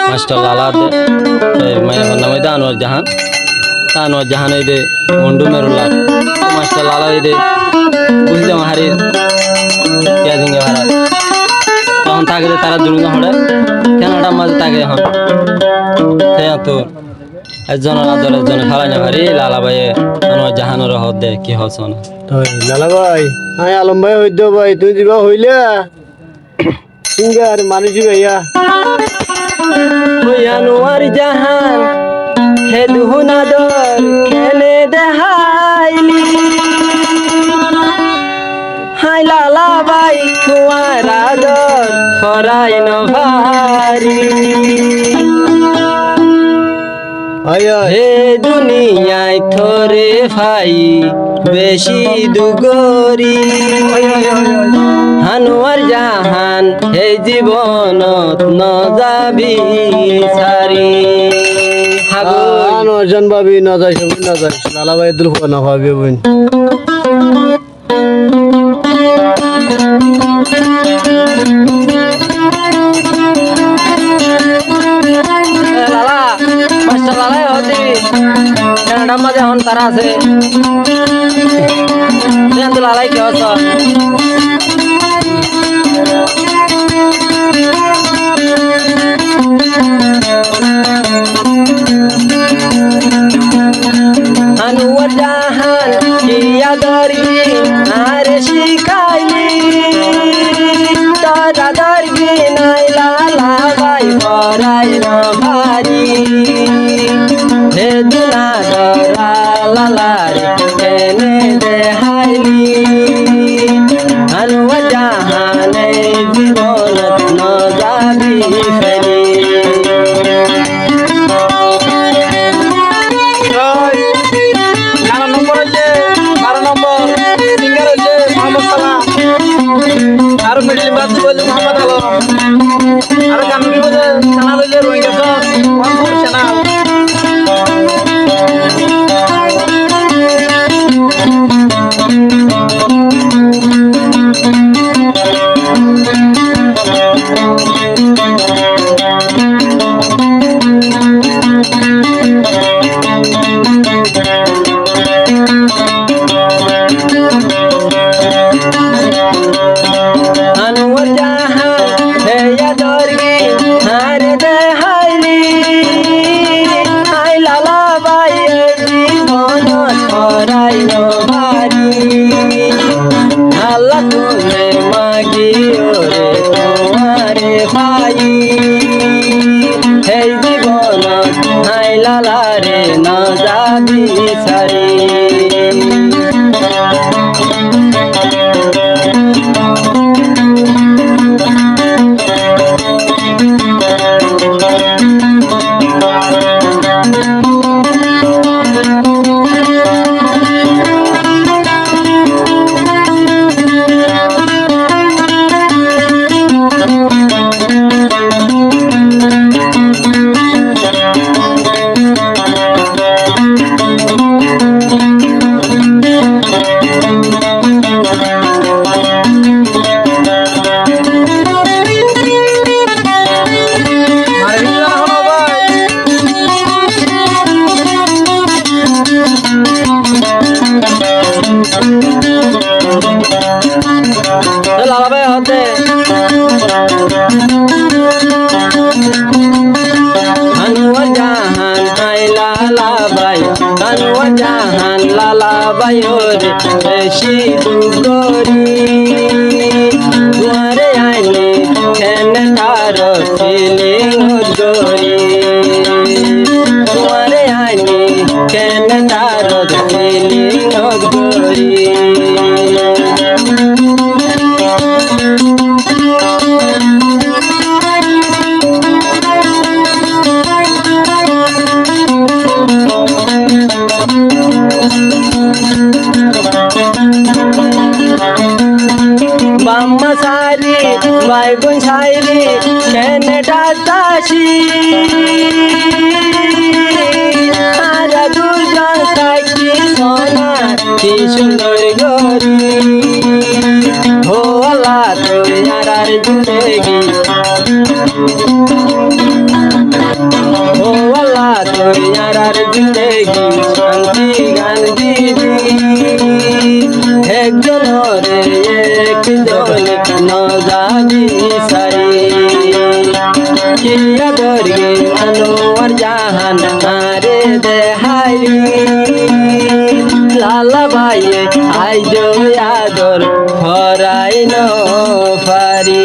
master লালা দে মানে নাম দে আনোয়ার জাহান আনোয়ার জাহান এই দে মন্ডু মেরুল্লাহ মাস্টার লালা এই দে বুঝতে মাহারি ইয়া দিঙ্গে ভাড়া তখন তাকে তারা দুর্গা হড়ে কেনাটা মাঝে তাকে এখন সে তো একজন আদর একজন ফালাইনা ভারি লালা ভাই আনোয়ার জাহানের হদ দে কি হস না লালা ভাই হ্যাঁ আলম ভাই হইদ ভাই তুই দিবা হইলে সিঙ্গার মানুষই ভাইয়া ওই আনোয়ার জাহান হে দুহুনাদর খেলে দেহাইলি হাই লালা বাই তোমার আদর ফরাই নভারি হে দুনিয়ায় থরে ফাই বেশি দুগরি আনোয়ার জাহান হে জীবনত নজাবি সারি আনোয়ার জান ভাবি না যাই সব না যাই লালা ভাই দুল না ভাবি বোন লালা মাস্টার লালাই হতি কানাডার মাঝে এখন তারা আছে লালাই কি হস আনোয়ার জাহান কিয়া দরবি আর শিখাইলি তারা দরবি নাই লালা ভাই পরাই ভারি হে দুনা দরা লালার কেনে দেহাইলি আনোয়ার জাহানে জীবনত নজাবি ফেলি আর মিডিল বাদ বলে মোহাম্মদ আলম আর গান বলে চ্যানেল হইলে রোহিঙ্গা চ্যানেল আনোয়ার জাহান হেয়া দরগি হারে দেহাইলি হাই লালা বাই জীবন ছড়াই ভারি আল্লাহ তুলে মাগি ওরে তোমারে ভাই হে জীবন হাই লালা রে না যাবি সারি লালা ভাই হতে আনোয়ার জাহান হাই লালা ভাই আনোয়ার জাহান লালা ভাই ওরে বেশি দুগরি দুয়ারে আইনি খেনে তার ফিলিং গরি দুয়ারে আইনি খেনে তার ফিলিং গরি বাম্মা সারি ভাই বোন সাইরি কেনেডা দাসি আর দুজন থাকি সোনা কি সুন্দর গরি হো আল্লাহ তোর আর জিন্দেগি ইয়ারার জিন্দেগি শান্তি গান দিদি একজনরে একজন কেন যাবি সারি কিয়া দরগে আনোয়ার জাহান আরে দেহারি লালা ভাইয়ে আইজো আদর হরাই ন পারি